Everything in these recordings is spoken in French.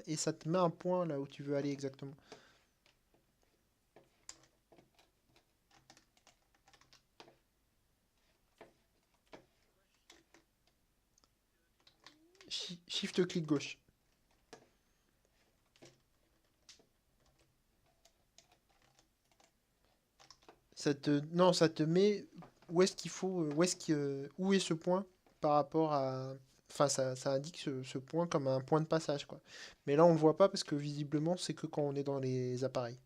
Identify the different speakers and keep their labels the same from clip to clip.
Speaker 1: et ça te met un point là où tu veux aller exactement. Shift clic gauche. Non, ça te met où est-ce qu'il faut, où est ce point par rapport à, enfin, ça indique ce point comme un point de passage, quoi. Mais là, on le voit pas parce que visiblement, c'est que quand on est dans les appareils.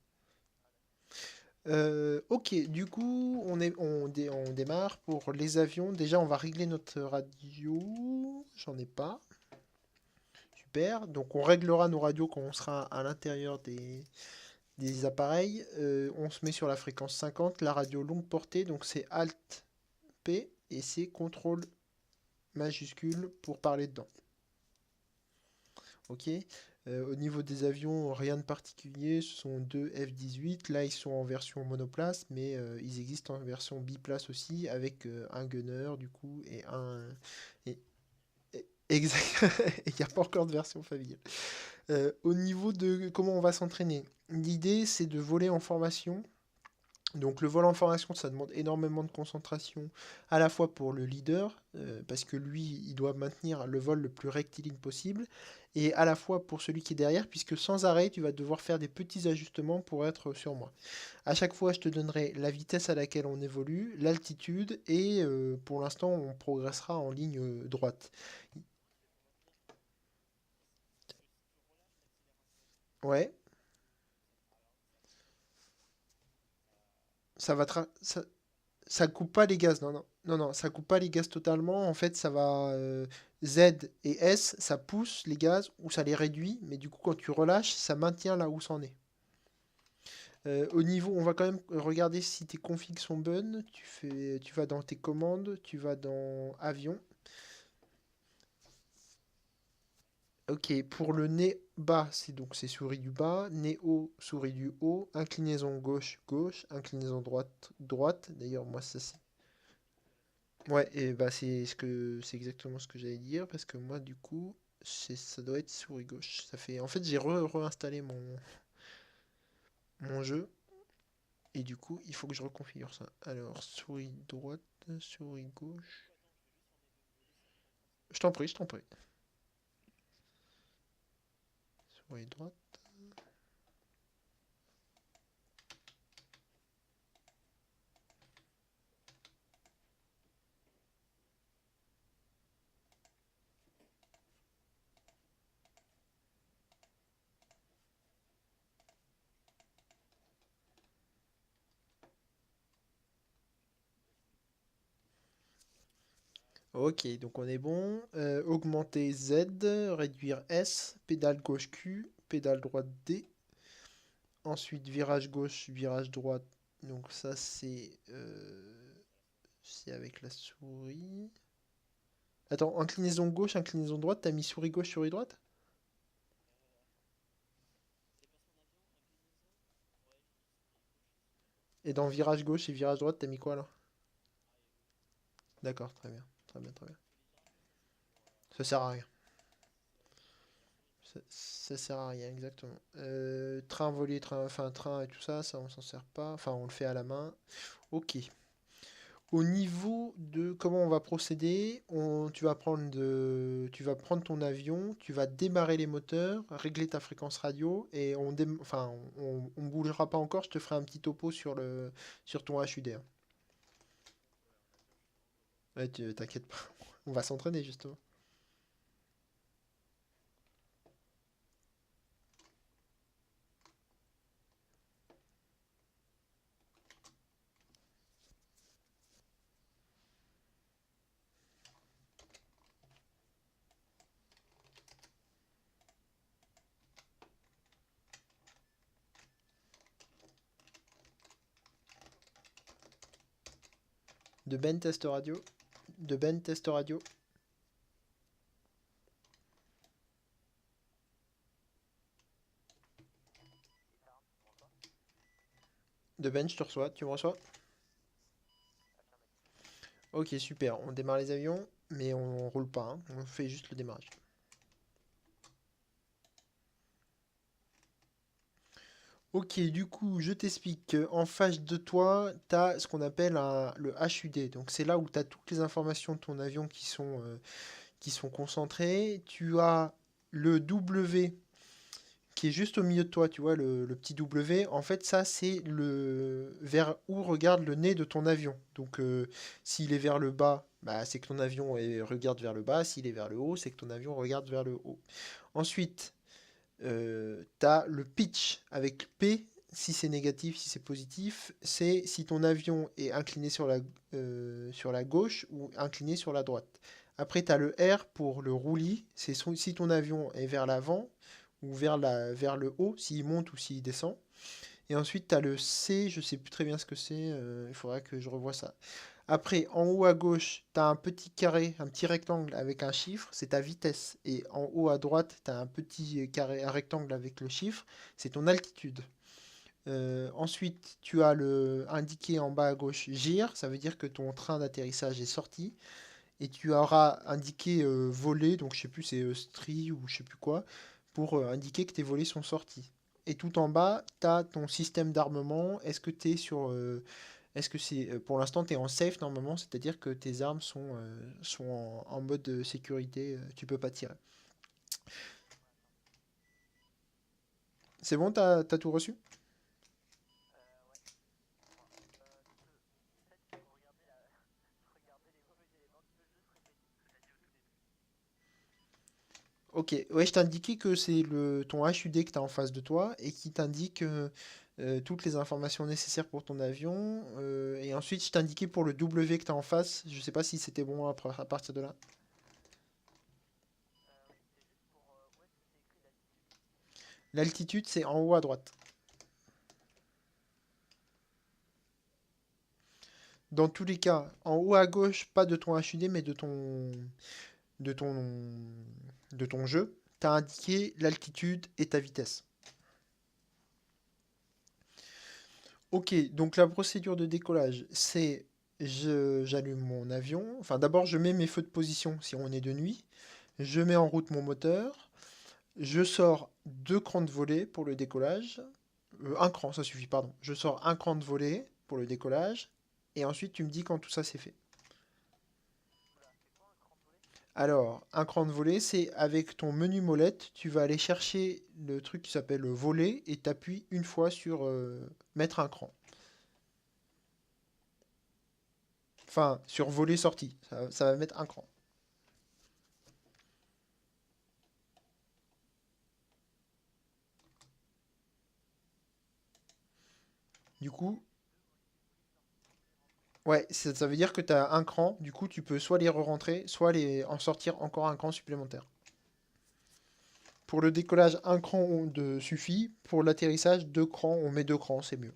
Speaker 1: Ok, du coup, on démarre pour les avions. Déjà, on va régler notre radio. J'en ai pas. Super. Donc, on réglera nos radios quand on sera à l'intérieur des appareils. On se met sur la fréquence 50, la radio longue portée. Donc, c'est Alt P et c'est CTRL majuscule pour parler dedans. Ok. Au niveau des avions, rien de particulier. Ce sont deux F-18. Là, ils sont en version monoplace, mais ils existent en version biplace aussi, avec un gunner du coup et un. Exact. Il n'y a pas encore de version familiale. Au niveau de comment on va s'entraîner, l'idée c'est de voler en formation. Donc le vol en formation, ça demande énormément de concentration, à la fois pour le leader, parce que lui, il doit maintenir le vol le plus rectiligne possible, et à la fois pour celui qui est derrière, puisque sans arrêt, tu vas devoir faire des petits ajustements pour être sur moi. À chaque fois, je te donnerai la vitesse à laquelle on évolue, l'altitude, et pour l'instant, on progressera en ligne droite. Ouais, ça va ça coupe pas les gaz, non, non. Non, non, ça coupe pas les gaz totalement. En fait, ça va Z et S, ça pousse les gaz ou ça les réduit, mais du coup, quand tu relâches, ça maintient là où c'en est. Au niveau, on va quand même regarder si tes configs sont bonnes. Tu vas dans tes commandes, tu vas dans avion. Ok, pour le nez bas, c'est souris du bas, nez haut, souris du haut, inclinaison gauche, gauche, inclinaison droite, droite. D'ailleurs, moi, ça c'est. Ouais, et bah c'est exactement ce que j'allais dire parce que moi du coup ça doit être souris gauche. Ça fait en fait j'ai réinstallé mon jeu et du coup il faut que je reconfigure ça. Alors souris droite, souris gauche. Je t'en prie, je t'en prie. Souris droite. Ok, donc on est bon. Augmenter Z, réduire S, pédale gauche Q, pédale droite D. Ensuite virage gauche, virage droite. Donc ça c'est avec la souris. Attends, inclinaison gauche, inclinaison droite, t'as mis souris gauche, souris droite? Et dans virage gauche et virage droite, t'as mis quoi là? D'accord, très bien. Très bien, très bien. Ça sert à rien. Ça sert à rien, exactement. Train volé, train, enfin train et tout ça, ça on s'en sert pas. Enfin, on le fait à la main. Ok. Au niveau de comment on va procéder, tu vas prendre ton avion, tu vas démarrer les moteurs, régler ta fréquence radio et enfin, on bougera pas encore. Je te ferai un petit topo sur ton HUD, hein. Ouais, t'inquiète pas. On va s'entraîner justement. De Ben Test Radio. De Ben Test Radio. De Ben, je te reçois. Tu me reçois? Ok, super. On démarre les avions, mais on roule pas, hein. On fait juste le démarrage. Ok, du coup, je t'explique. En face de toi, tu as ce qu'on appelle le HUD. Donc, c'est là où tu as toutes les informations de ton avion qui sont concentrées. Tu as le W qui est juste au milieu de toi, tu vois, le petit W. En fait, ça, c'est le vers où regarde le nez de ton avion. Donc, s'il est vers le bas, bah, c'est que ton avion regarde vers le bas. S'il est vers le haut, c'est que ton avion regarde vers le haut. Ensuite, tu as le pitch avec P, si c'est négatif, si c'est positif, c'est si ton avion est incliné sur la gauche ou incliné sur la droite. Après, tu as le R pour le roulis, c'est si ton avion est vers l'avant ou vers le haut, s'il monte ou s'il descend. Et ensuite, tu as le C, je sais plus très bien ce que c'est, il faudra que je revoie ça. Après, en haut à gauche, tu as un petit carré, un petit rectangle avec un chiffre, c'est ta vitesse. Et en haut à droite, tu as un petit carré, un rectangle avec le chiffre, c'est ton altitude. Ensuite, tu as le indiqué en bas à gauche gire, ça veut dire que ton train d'atterrissage est sorti. Et tu auras indiqué volé, donc je sais plus, c'est STRI ou je sais plus quoi, pour indiquer que tes volets sont sortis. Et tout en bas, tu as ton système d'armement. Est-ce que tu es sur. Est-ce que c'est. Pour l'instant, tu es en safe normalement, c'est-à-dire que tes armes sont en mode sécurité, tu peux pas tirer. C'est bon, t'as tout reçu? Ok, ouais, je t'ai indiqué que c'est ton HUD que tu as en face de toi et qui t'indique toutes les informations nécessaires pour ton avion. Et ensuite, je t'ai indiqué pour le W que tu as en face. Je sais pas si c'était bon à partir de là. L'altitude, c'est en haut à droite. Dans tous les cas, en haut à gauche, pas de ton HUD, mais de ton, de ton jeu, tu as indiqué l'altitude et ta vitesse. Ok, donc la procédure de décollage, c'est j'allume mon avion. Enfin, d'abord, je mets mes feux de position si on est de nuit. Je mets en route mon moteur. Je sors deux crans de volée pour le décollage. Un cran, ça suffit, pardon. Je sors un cran de volée pour le décollage. Et ensuite, tu me dis quand tout ça c'est fait. Alors, un cran de volée, c'est avec ton menu molette, tu vas aller chercher le truc qui s'appelle voler et t'appuies une fois sur mettre un cran. Enfin, sur voler sortie. Ça va mettre un cran. Du coup, ouais, ça veut dire que tu as un cran. Du coup, tu peux soit les re-rentrer, soit en sortir encore un cran supplémentaire. Pour le décollage, un cran suffit. Pour l'atterrissage, deux crans, on met deux crans, c'est mieux.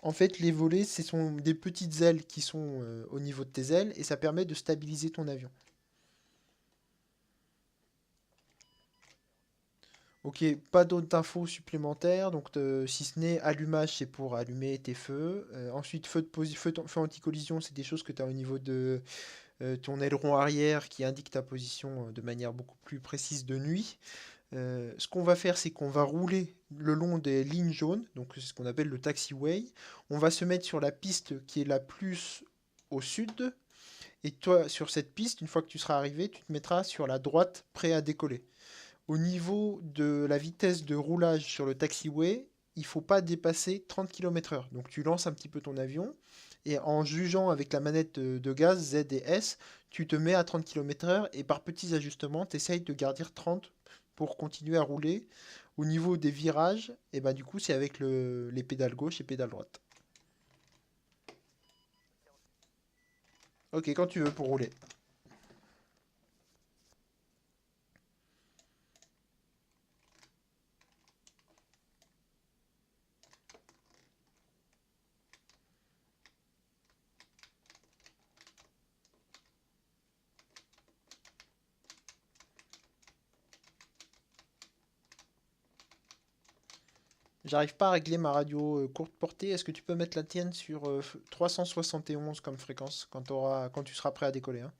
Speaker 1: En fait, les volets, ce sont des petites ailes qui sont au niveau de tes ailes et ça permet de stabiliser ton avion. Ok, pas d'autres infos supplémentaires, donc si ce n'est allumage, c'est pour allumer tes feux. Ensuite, feu anti-collision, c'est des choses que tu as au niveau de ton aileron arrière qui indique ta position de manière beaucoup plus précise de nuit. Ce qu'on va faire, c'est qu'on va rouler le long des lignes jaunes, donc c'est ce qu'on appelle le taxiway. On va se mettre sur la piste qui est la plus au sud. Et toi, sur cette piste, une fois que tu seras arrivé, tu te mettras sur la droite, prêt à décoller. Au niveau de la vitesse de roulage sur le taxiway, il ne faut pas dépasser 30 km/h. Donc tu lances un petit peu ton avion et en jugeant avec la manette de gaz Z et S, tu te mets à 30 km/h et par petits ajustements, tu essayes de garder 30 pour continuer à rouler. Au niveau des virages, et ben du coup, c'est avec les pédales gauche et pédales droite. Ok, quand tu veux pour rouler. J'arrive pas à régler ma radio courte portée. Est-ce que tu peux mettre la tienne sur 371 comme fréquence quand tu seras prêt à décoller, hein?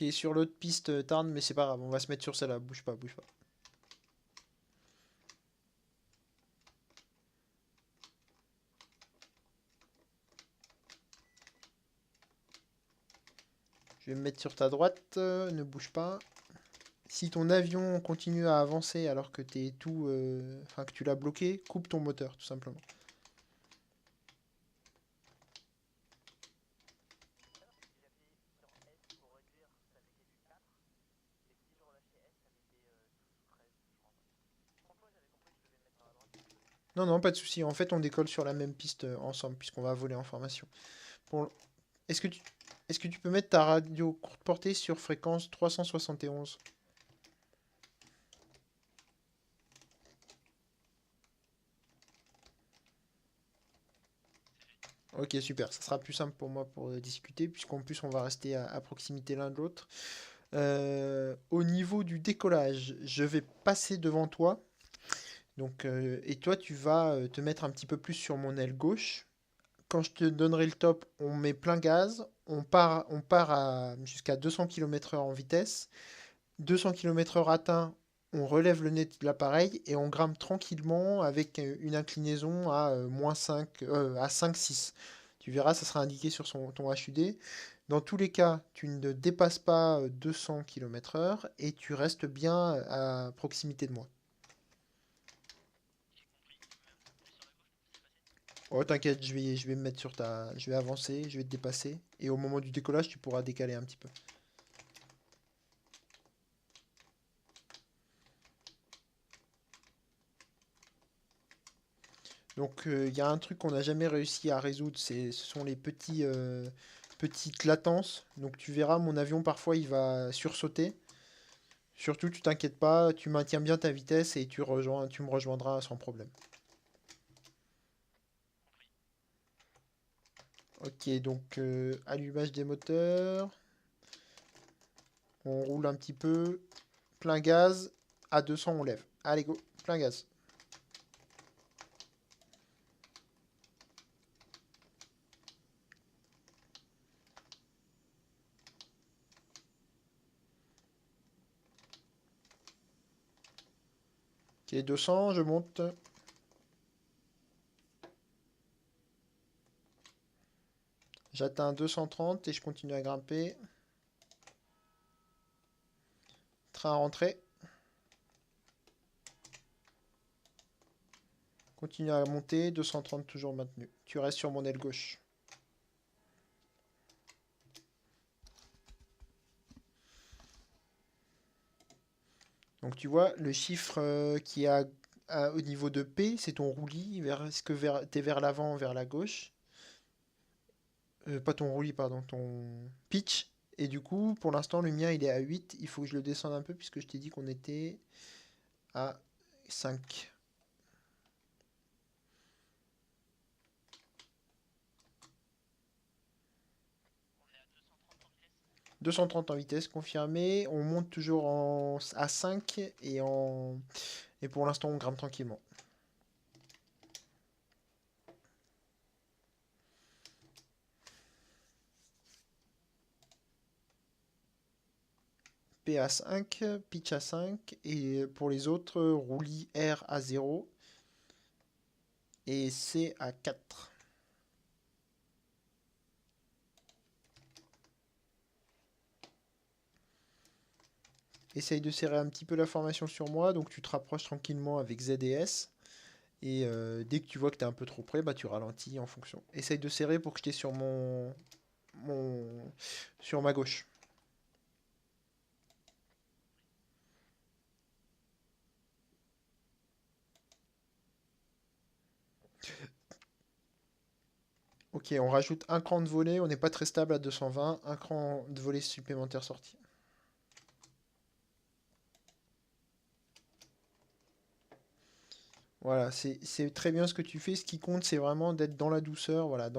Speaker 1: Ok, sur l'autre piste, Tarn, mais c'est pas grave, on va se mettre sur celle-là. Bouge pas, bouge pas. Je vais me mettre sur ta droite, ne bouge pas. Si ton avion continue à avancer alors que t'es tout, enfin que tu l'as bloqué, coupe ton moteur, tout simplement. Non, non, pas de souci. En fait, on décolle sur la même piste ensemble, puisqu'on va voler en formation. Pour... Est-ce que tu... Est-ce que tu peux mettre ta radio courte portée sur fréquence 371? Ok, super. Ça sera plus simple pour moi pour discuter, puisqu'en plus, on va rester à proximité l'un de l'autre. Au niveau du décollage, je vais passer devant toi. Donc, et toi, tu vas te mettre un petit peu plus sur mon aile gauche. Quand je te donnerai le top, on met plein gaz. On part jusqu'à 200 km/h en vitesse. 200 km/h atteint, on relève le nez de l'appareil et on grimpe tranquillement avec une inclinaison à moins 5, à 5-6. Tu verras, ça sera indiqué sur ton HUD. Dans tous les cas, tu ne dépasses pas 200 km/h et tu restes bien à proximité de moi. Oh, t'inquiète, je vais me mettre sur ta. Je vais avancer, je vais te dépasser. Et au moment du décollage, tu pourras décaler un petit peu. Donc, il y a un truc qu'on n'a jamais réussi à résoudre, ce sont les petites latences. Donc, tu verras, mon avion, parfois, il va sursauter. Surtout, tu t'inquiètes pas, tu maintiens bien ta vitesse et tu me rejoindras sans problème. Ok, donc, allumage des moteurs. On roule un petit peu. Plein gaz. À 200, on lève. Allez, go. Plein gaz. Ok, 200, je monte. J'atteins 230 et je continue à grimper. Train rentré. Continue à monter. 230 toujours maintenu. Tu restes sur mon aile gauche. Donc tu vois, le chiffre qui est au niveau de P, c'est ton roulis. Est-ce que t'es vers l'avant, vers la gauche? Pas ton roulis, pardon, ton pitch. Et du coup, pour l'instant, le mien, il est à 8. Il faut que je le descende un peu puisque je t'ai dit qu'on était à 5. 230 en vitesse, confirmé. On monte toujours à 5 et pour l'instant, on grimpe tranquillement. P à 5, pitch à 5 et pour les autres, roulis R à 0 et C à 4. Essaye de serrer un petit peu la formation sur moi, donc tu te rapproches tranquillement avec Z et S. Et dès que tu vois que tu es un peu trop près, bah, tu ralentis en fonction. Essaye de serrer pour que je t'ai sur sur ma gauche. Ok, on rajoute un cran de volée, on n'est pas très stable à 220, un cran de volée supplémentaire sorti. Voilà, c'est très bien ce que tu fais. Ce qui compte, c'est vraiment d'être dans la douceur, voilà,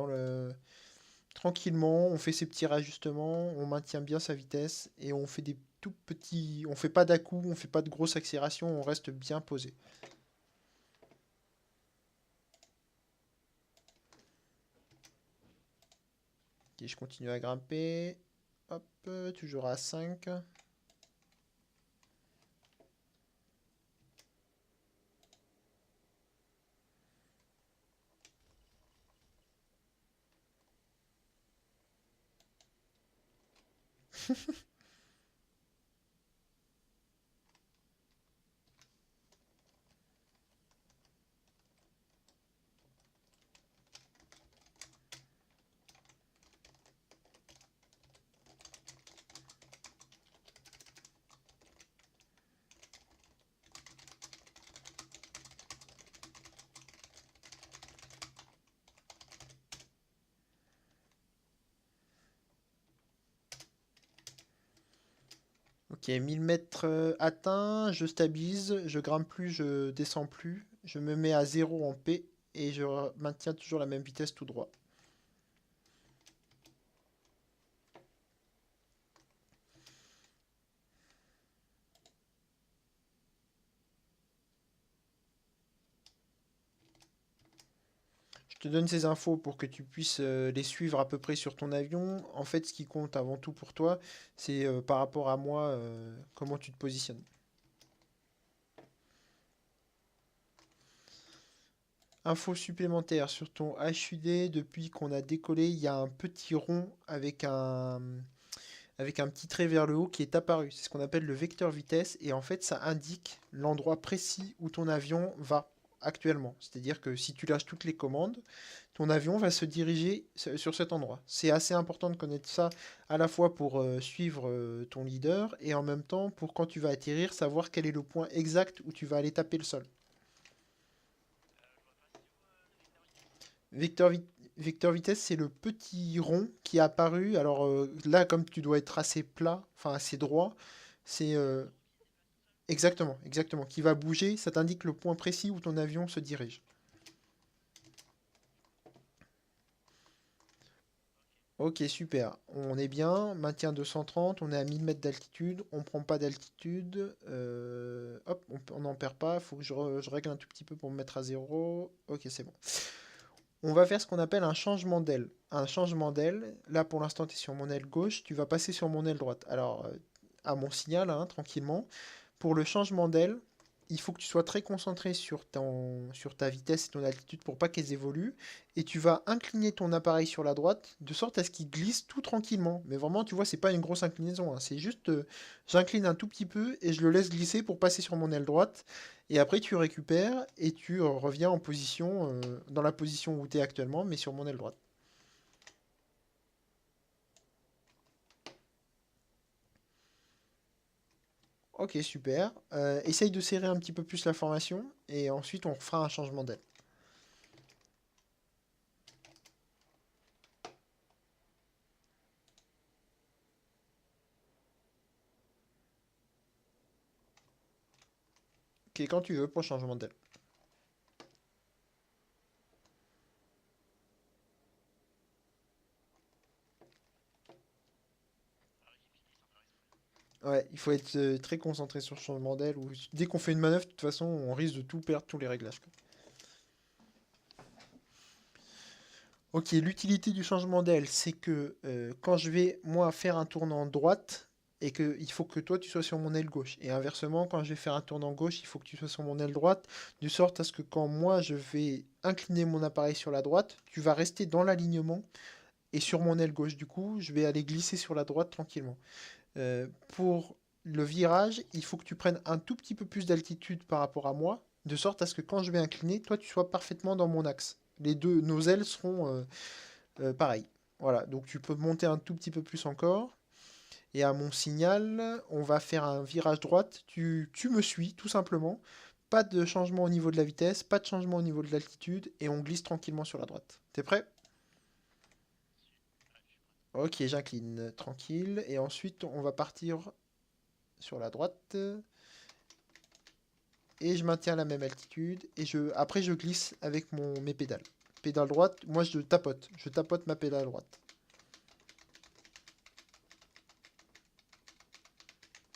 Speaker 1: tranquillement. On fait ses petits rajustements, on maintient bien sa vitesse et on fait des tout petits. On fait pas d'à-coups, on fait pas de grosses accélérations, on reste bien posé. Ok, je continue à grimper. Hop, toujours à 5. Ok, 1000 mètres atteints, je stabilise, je grimpe plus, je descends plus, je me mets à 0 en P et je maintiens toujours la même vitesse tout droit. Je te donne ces infos pour que tu puisses les suivre à peu près sur ton avion. En fait, ce qui compte avant tout pour toi, c'est par rapport à moi, comment tu te positionnes. Info supplémentaire sur ton HUD, depuis qu'on a décollé, il y a un petit rond avec un petit trait vers le haut qui est apparu. C'est ce qu'on appelle le vecteur vitesse et en fait ça indique l'endroit précis où ton avion va actuellement. C'est-à-dire que si tu lâches toutes les commandes, ton avion va se diriger sur cet endroit. C'est assez important de connaître ça à la fois pour suivre ton leader et en même temps pour quand tu vas atterrir, savoir quel est le point exact où tu vas aller taper le sol. Vecteur, vi- Vecteur vitesse, c'est le petit rond qui est apparu. Alors là, comme tu dois être assez plat, enfin assez droit, c'est exactement, exactement, qui va bouger. Ça t'indique le point précis où ton avion se dirige. Ok, super. On est bien. Maintien 230. On est à 1000 mètres d'altitude. On prend pas d'altitude. Hop, on n'en perd pas. Faut que je règle un tout petit peu pour me mettre à zéro. Ok, c'est bon. On va faire ce qu'on appelle un changement d'aile. Un changement d'aile, là pour l'instant tu es sur mon aile gauche, tu vas passer sur mon aile droite. Alors, à mon signal, hein, tranquillement. Pour le changement d'aile, il faut que tu sois très concentré sur ta vitesse et ton altitude pour pas qu'elles évoluent. Et tu vas incliner ton appareil sur la droite de sorte à ce qu'il glisse tout tranquillement. Mais vraiment, tu vois, c'est pas une grosse inclinaison, hein. C'est juste, j'incline un tout petit peu et je le laisse glisser pour passer sur mon aile droite. Et après, tu récupères et tu reviens en position, dans la position où tu es actuellement, mais sur mon aile droite. Ok, super. Essaye de serrer un petit peu plus la formation et ensuite on fera un changement d'aile. Ok, quand tu veux pour le changement d'aile. Ouais, il faut être très concentré sur le changement d'aile ou dès qu'on fait une manœuvre, de toute façon, on risque de tout perdre, tous les réglages, quoi. Ok, l'utilité du changement d'aile, c'est que quand je vais, moi, faire un tournant droite, et que il faut que toi, tu sois sur mon aile gauche. Et inversement, quand je vais faire un tournant gauche, il faut que tu sois sur mon aile droite, de sorte à ce que quand moi, je vais incliner mon appareil sur la droite, tu vas rester dans l'alignement et sur mon aile gauche. Du coup, je vais aller glisser sur la droite tranquillement. Pour le virage, il faut que tu prennes un tout petit peu plus d'altitude par rapport à moi, de sorte à ce que quand je vais incliner, toi, tu sois parfaitement dans mon axe. Les deux, nos ailes seront pareilles. Voilà, donc tu peux monter un tout petit peu plus encore. Et à mon signal, on va faire un virage droite. Tu me suis, tout simplement. Pas de changement au niveau de la vitesse, pas de changement au niveau de l'altitude, et on glisse tranquillement sur la droite. T'es prêt? Ok, j'incline, tranquille. Et ensuite, on va partir sur la droite. Et je maintiens la même altitude. Et après, je glisse avec mes pédales. Pédale droite, moi je tapote. Je tapote ma pédale droite.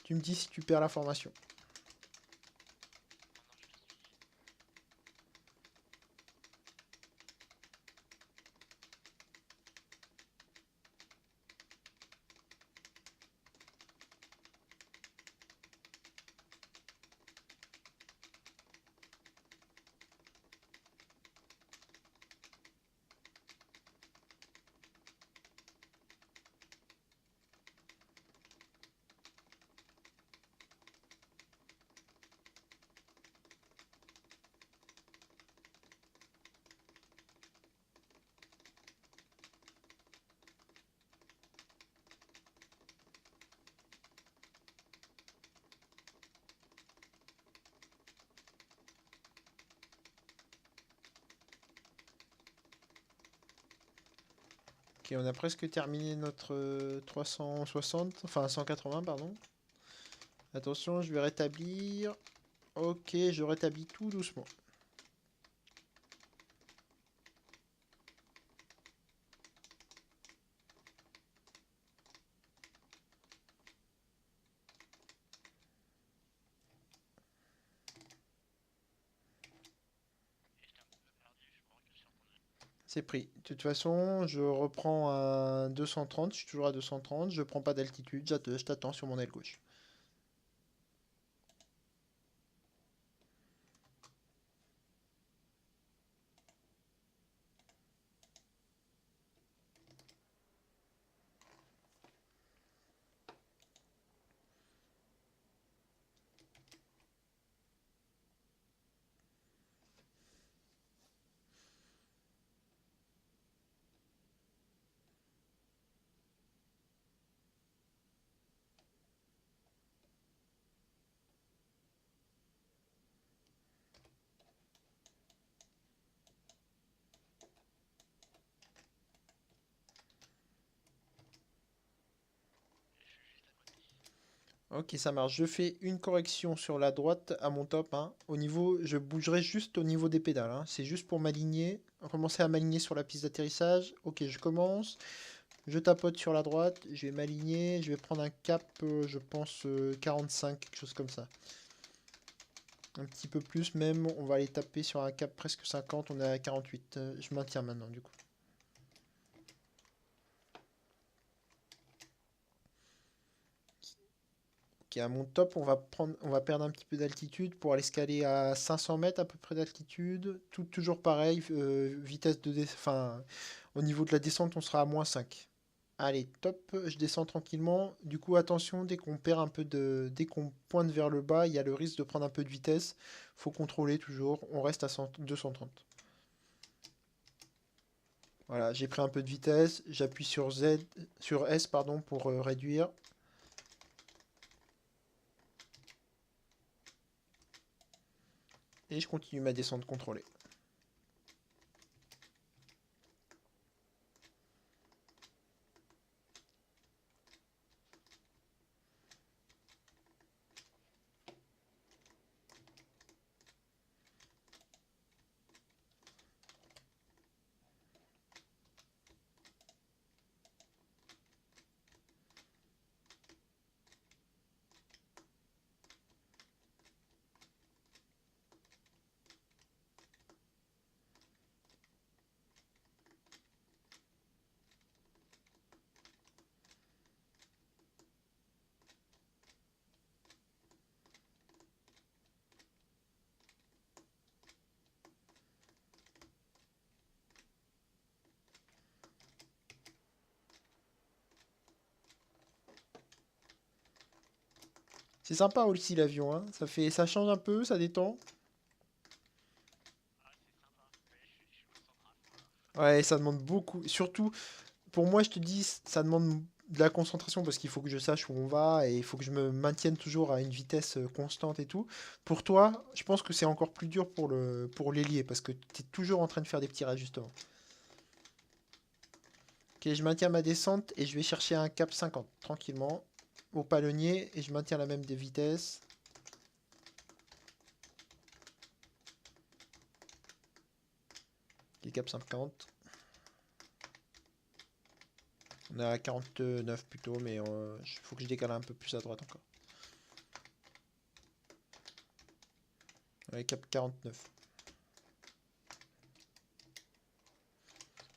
Speaker 1: Tu me dis si tu perds la formation. Ok, on a presque terminé notre 360, enfin 180, pardon. Attention, je vais rétablir. Ok, je rétablis tout doucement. C'est pris. De toute façon, je reprends à 230, je suis toujours à 230, je prends pas d'altitude, je t'attends sur mon aile gauche. Ok, ça marche. Je fais une correction sur la droite à mon top, hein. Au niveau, je bougerai juste au niveau des pédales, hein. C'est juste pour m'aligner. Commencer à m'aligner sur la piste d'atterrissage. Ok, je commence. Je tapote sur la droite. Je vais m'aligner. Je vais prendre un cap, je pense 45, quelque chose comme ça. Un petit peu plus même. On va aller taper sur un cap presque 50. On est à 48. Je maintiens maintenant du coup. Ok, à mon top, on va perdre un petit peu d'altitude pour aller scaler à 500 mètres à peu près d'altitude. Toujours pareil, vitesse de enfin, au niveau de la descente, on sera à -5. Allez, top, je descends tranquillement. Du coup, attention, dès qu'on perd un peu dès qu'on pointe vers le bas, il y a le risque de prendre un peu de vitesse. Faut contrôler toujours. On reste à 230. Voilà, j'ai pris un peu de vitesse. J'appuie sur S, pardon, pour réduire. Et je continue ma descente contrôlée. C'est sympa aussi l'avion, hein. Ça change un peu, ça détend. Ouais, ça demande beaucoup. Surtout, pour moi, je te dis, ça demande de la concentration parce qu'il faut que je sache où on va et il faut que je me maintienne toujours à une vitesse constante et tout. Pour toi, je pense que c'est encore plus dur pour l'ailier parce que tu es toujours en train de faire des petits réajustements. Ok, je maintiens ma descente et je vais chercher un cap 50 tranquillement au palonnier et je maintiens la même des vitesses. Ok, cap 50. On est à 49 plutôt, mais il faut que je décale un peu plus à droite encore. Ouais, cap 49.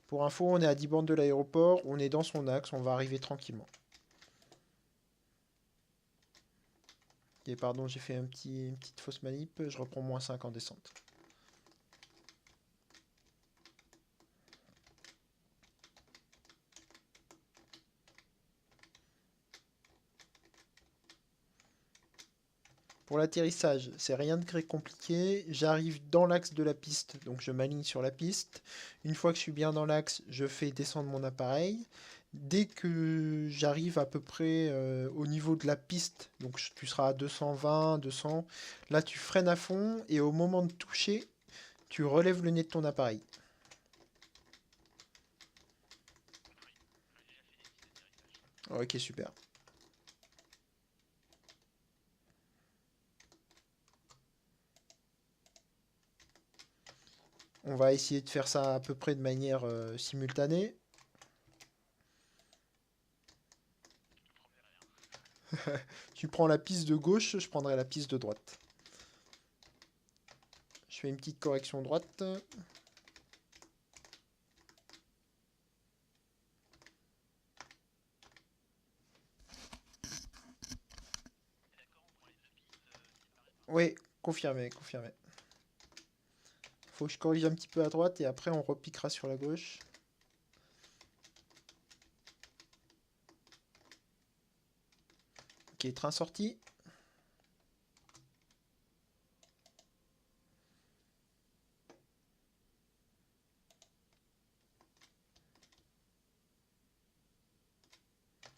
Speaker 1: Pour info, on est à 10 bornes de l'aéroport, on est dans son axe, on va arriver tranquillement. Et pardon, j'ai fait une petite fausse manip, je reprends -5 en descente. Pour l'atterrissage, c'est rien de très compliqué. J'arrive dans l'axe de la piste, donc je m'aligne sur la piste. Une fois que je suis bien dans l'axe, je fais descendre mon appareil. Dès que j'arrive à peu près au niveau de la piste, donc tu seras à 220, 200, là tu freines à fond et au moment de toucher, tu relèves le nez de ton appareil. Ok, super. On va essayer de faire ça à peu près de manière simultanée. Tu prends la piste de gauche, je prendrai la piste de droite. Je fais une petite correction droite. Oui, confirmé, confirmé. Faut que je corrige un petit peu à droite et après on repiquera sur la gauche. Ok, train sorti.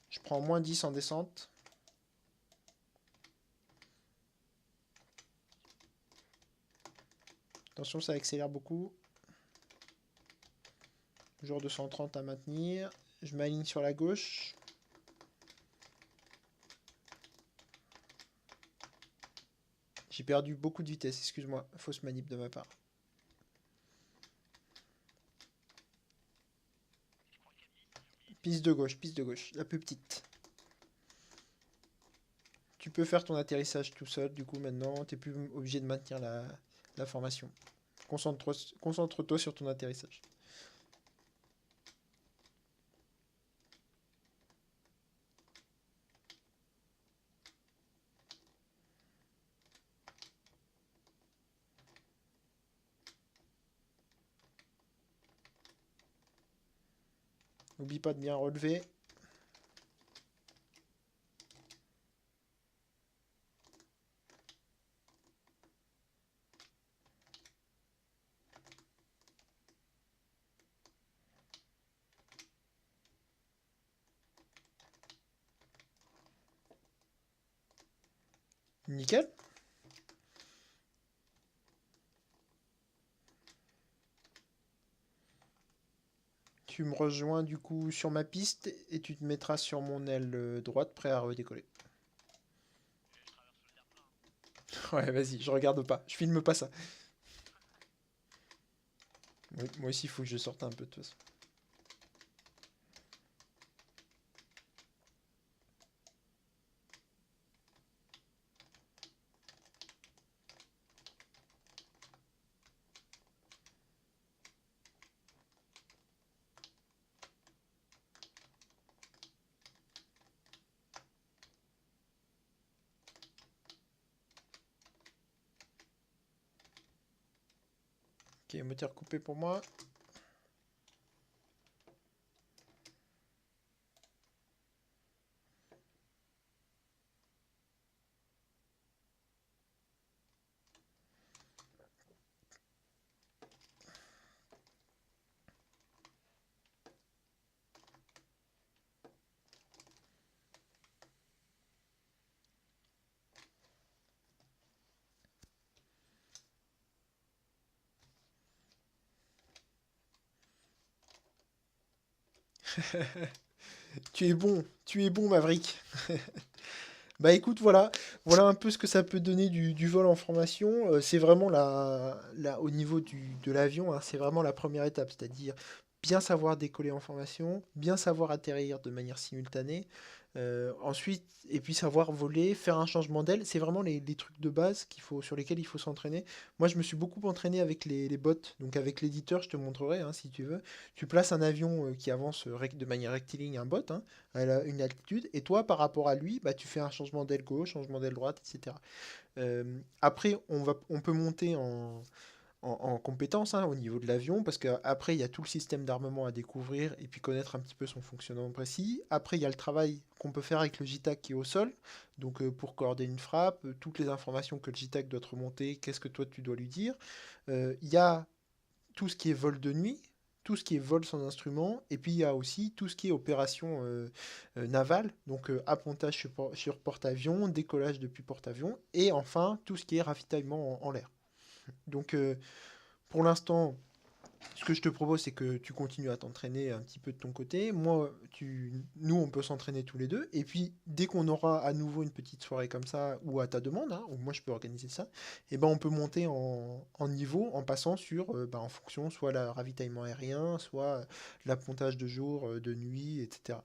Speaker 1: Je prends -10 en descente. Attention, ça accélère beaucoup. Toujours 230 à maintenir. Je m'aligne sur la gauche. J'ai perdu beaucoup de vitesse, excuse-moi. Fausse manip de ma part. Piste de gauche, la plus petite. Tu peux faire ton atterrissage tout seul, du coup maintenant, t'es plus obligé de maintenir la formation. Concentre-toi sur ton atterrissage. N'oublie pas de bien relever. Nickel. Tu me rejoins du coup sur ma piste et tu te mettras sur mon aile droite prêt à redécoller. Ouais, vas-y, je regarde pas. Je filme pas ça. Oui, moi aussi, il faut que je sorte un peu de toute façon. Ok, moteur coupé pour moi. Tu es bon Maverick. Bah écoute, voilà un peu ce que ça peut donner du vol en formation. C'est vraiment au niveau de l'avion, hein, c'est vraiment la première étape, c'est-à-dire bien savoir décoller en formation, bien savoir atterrir de manière simultanée, ensuite, et puis savoir voler, faire un changement d'aile. C'est vraiment les trucs de base sur lesquels il faut s'entraîner. Moi, je me suis beaucoup entraîné avec les bots, donc avec l'éditeur, je te montrerai hein, si tu veux. Tu places un avion qui avance de manière rectiligne, un bot, hein, une altitude, et toi, par rapport à lui, bah, tu fais un changement d'aile gauche, changement d'aile droite, etc. Après, on peut monter en compétence hein, au niveau de l'avion, parce qu'après, il y a tout le système d'armement à découvrir, et puis connaître un petit peu son fonctionnement précis. Après, il y a le travail qu'on peut faire avec le JTAC qui est au sol, donc pour coordonner une frappe, toutes les informations que le JTAC doit te remonter, qu'est-ce que toi tu dois lui dire. Il y a tout ce qui est vol de nuit, tout ce qui est vol sans instrument, et puis il y a aussi tout ce qui est opération navale, donc appontage sur porte-avions, décollage depuis porte-avions, et enfin tout ce qui est ravitaillement en l'air. Donc pour l'instant, Ce que je te propose, c'est que tu continues à t'entraîner un petit peu de ton côté. Moi, nous, on peut s'entraîner tous les deux. Et puis, dès qu'on aura à nouveau une petite soirée comme ça, ou à ta demande, hein, ou moi je peux organiser ça, et ben on peut monter en niveau en passant sur, en fonction, soit le ravitaillement aérien, soit l'appontage de jour, de nuit, etc.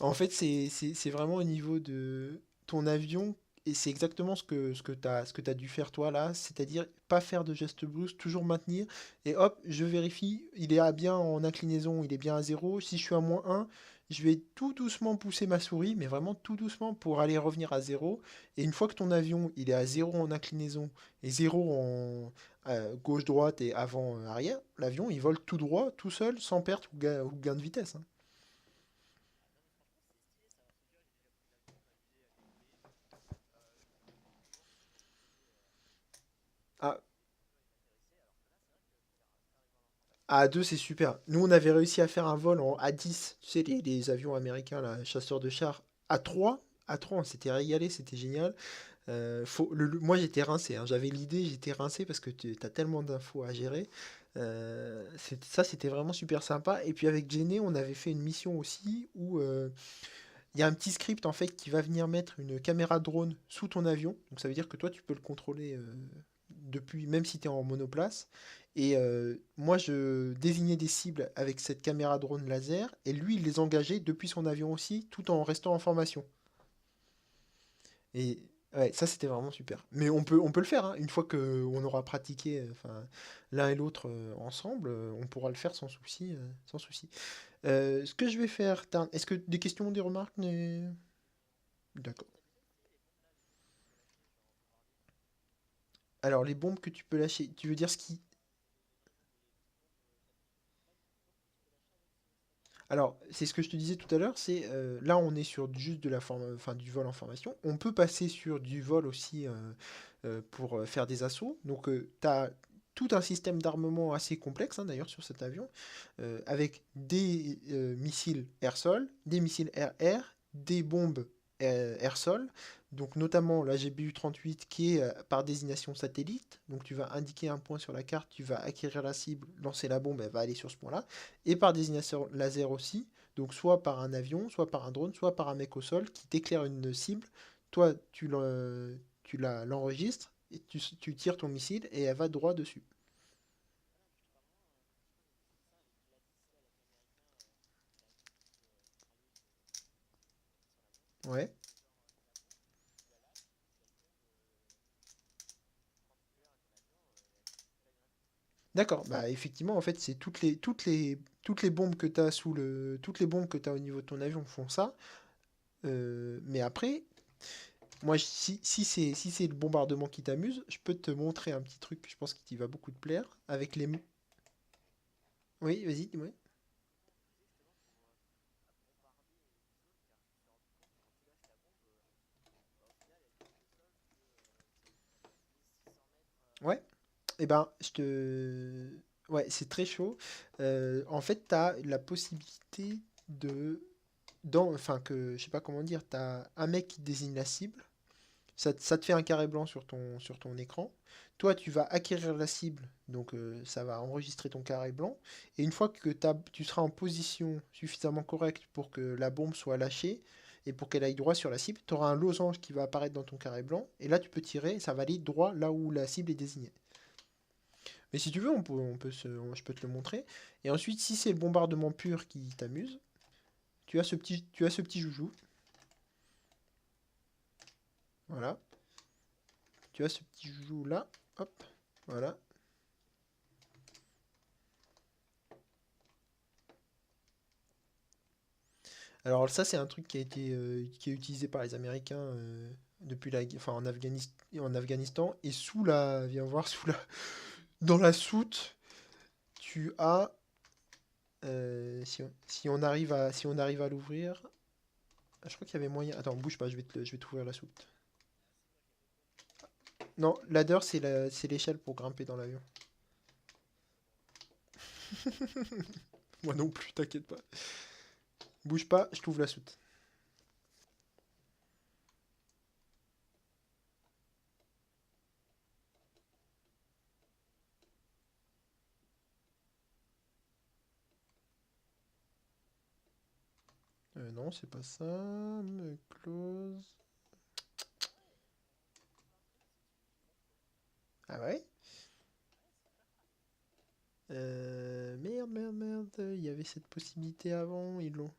Speaker 1: En fait, c'est vraiment au niveau de ton avion, et c'est exactement ce que t'as dû faire toi là, c'est-à-dire pas faire de geste brusque, toujours maintenir, et hop, je vérifie, il est à bien en inclinaison, il est bien à zéro. Si je suis à -1, je vais tout doucement pousser ma souris, mais vraiment tout doucement pour aller revenir à zéro. Et une fois que ton avion, il est à zéro en inclinaison, et zéro en gauche-droite et avant-arrière, l'avion, il vole tout droit, tout seul, sans perte ou gain de vitesse, hein. Ah, à 2, c'est super. Nous, on avait réussi à faire un vol à 10. Tu sais, les avions américains, là, chasseurs de chars. À trois, on s'était régalé, c'était génial. Moi, j'étais rincé, hein. J'avais l'idée, j'étais rincé parce que tu as tellement d'infos à gérer. Ça, c'était vraiment super sympa. Et puis avec Jenny, on avait fait une mission aussi où il y a un petit script en fait qui va venir mettre une caméra drone sous ton avion. Donc ça veut dire que toi tu peux le contrôler depuis, même si tu es en monoplace. Et moi je désignais des cibles avec cette caméra drone laser et lui il les engageait depuis son avion aussi tout en restant en formation. Et ouais, ça c'était vraiment super. Mais on peut le faire, hein. Une fois qu'on aura pratiqué enfin, l'un et l'autre ensemble, on pourra le faire sans souci. Sans souci. Ce que je vais faire, est-ce que des questions, des remarques D'accord. Alors, les bombes que tu peux lâcher, tu veux dire ce qui... Alors, c'est ce que je te disais tout à l'heure, c'est là on est sur juste de enfin, du vol en formation. On peut passer sur du vol aussi pour faire des assauts. Donc, tu as tout un système d'armement assez complexe, hein, d'ailleurs, sur cet avion, avec des missiles air-sol, des missiles air-air, des bombes air-sol, donc notamment la GBU-38 qui est par désignation satellite. Donc, tu vas indiquer un point sur la carte, tu vas acquérir la cible, lancer la bombe, elle va aller sur ce point-là et par désignation laser aussi, donc soit par un avion, soit par un drone, soit par un mec au sol qui t'éclaire une cible. Toi, l'enregistres, et tu tires ton missile et elle va droit dessus. Ouais. D'accord, bah effectivement, en fait, c'est toutes les bombes que tu as toutes les bombes que tu as au niveau de ton avion font ça. Mais après, moi, si c'est le bombardement qui t'amuse, je peux te montrer un petit truc, je pense qu'il va beaucoup te plaire, avec les... Oui, vas-y, dis-moi. Ouais. Eh ben, Ouais, c'est très chaud. En fait, tu as la possibilité de... Enfin, je sais pas comment dire, tu as un mec qui désigne la cible, ça te fait un carré blanc sur ton écran. Toi, tu vas acquérir la cible, donc ça va enregistrer ton carré blanc. Et une fois que tu seras en position suffisamment correcte pour que la bombe soit lâchée et pour qu'elle aille droit sur la cible, tu auras un losange qui va apparaître dans ton carré blanc. Et là, tu peux tirer, et ça va aller droit là où la cible est désignée. Mais si tu veux, je peux te le montrer. Et ensuite, si c'est le bombardement pur qui t'amuse, tu as ce petit joujou. Voilà. Tu as ce petit joujou là. Hop. Voilà. Alors ça, c'est un truc qui est utilisé par les Américains depuis enfin, en Afghanistan. Et viens voir, dans la soute, tu as, si on arrive à l'ouvrir, je crois qu'il y avait moyen. Attends, bouge pas, je vais t'ouvrir la soute. Non, ladder, c'est l'échelle pour grimper dans l'avion. Moi non plus, t'inquiète pas. Bouge pas, je t'ouvre la soute. Non, c'est pas ça. Close. Ah ouais? Merde, merde, merde. Il y avait cette possibilité avant, ils l'ont.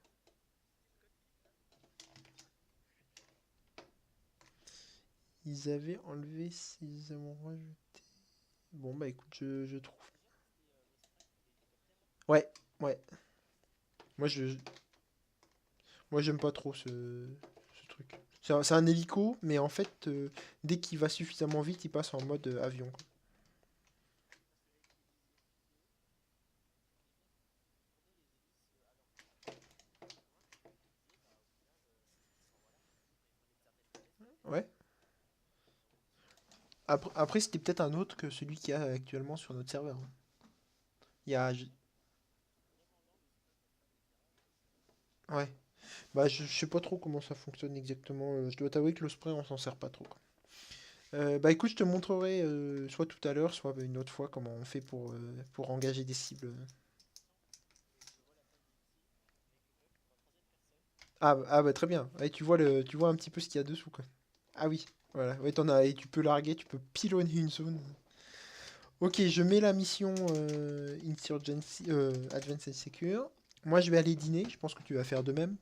Speaker 1: Ils avaient enlevé s'ils ont rajouté. Bon, bah écoute, je trouve. Ouais, ouais. Moi, moi j'aime pas trop ce truc. C'est un hélico, mais en fait, dès qu'il va suffisamment vite, il passe en mode avion, quoi. Ouais. Après, c'était peut-être un autre que celui qu'il y a actuellement sur notre serveur, hein. Il y a. Ouais. Bah, je sais pas trop comment ça fonctionne exactement. Je dois t'avouer que le spray, on s'en sert pas trop, quoi. Bah écoute, je te montrerai soit tout à l'heure, soit une autre fois comment on fait pour engager des cibles. Ah bah très bien. Ouais, tu vois un petit peu ce qu'il y a dessous, quoi. Ah oui, voilà. Ouais, et tu peux larguer, tu peux pilonner une zone. Ok, je mets la mission Insurgency, Advanced Secure. Moi, je vais aller dîner. Je pense que tu vas faire de même.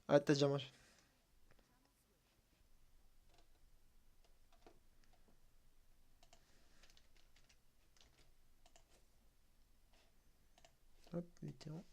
Speaker 1: Ah, t'as déjà mangé. Hop, vétéran.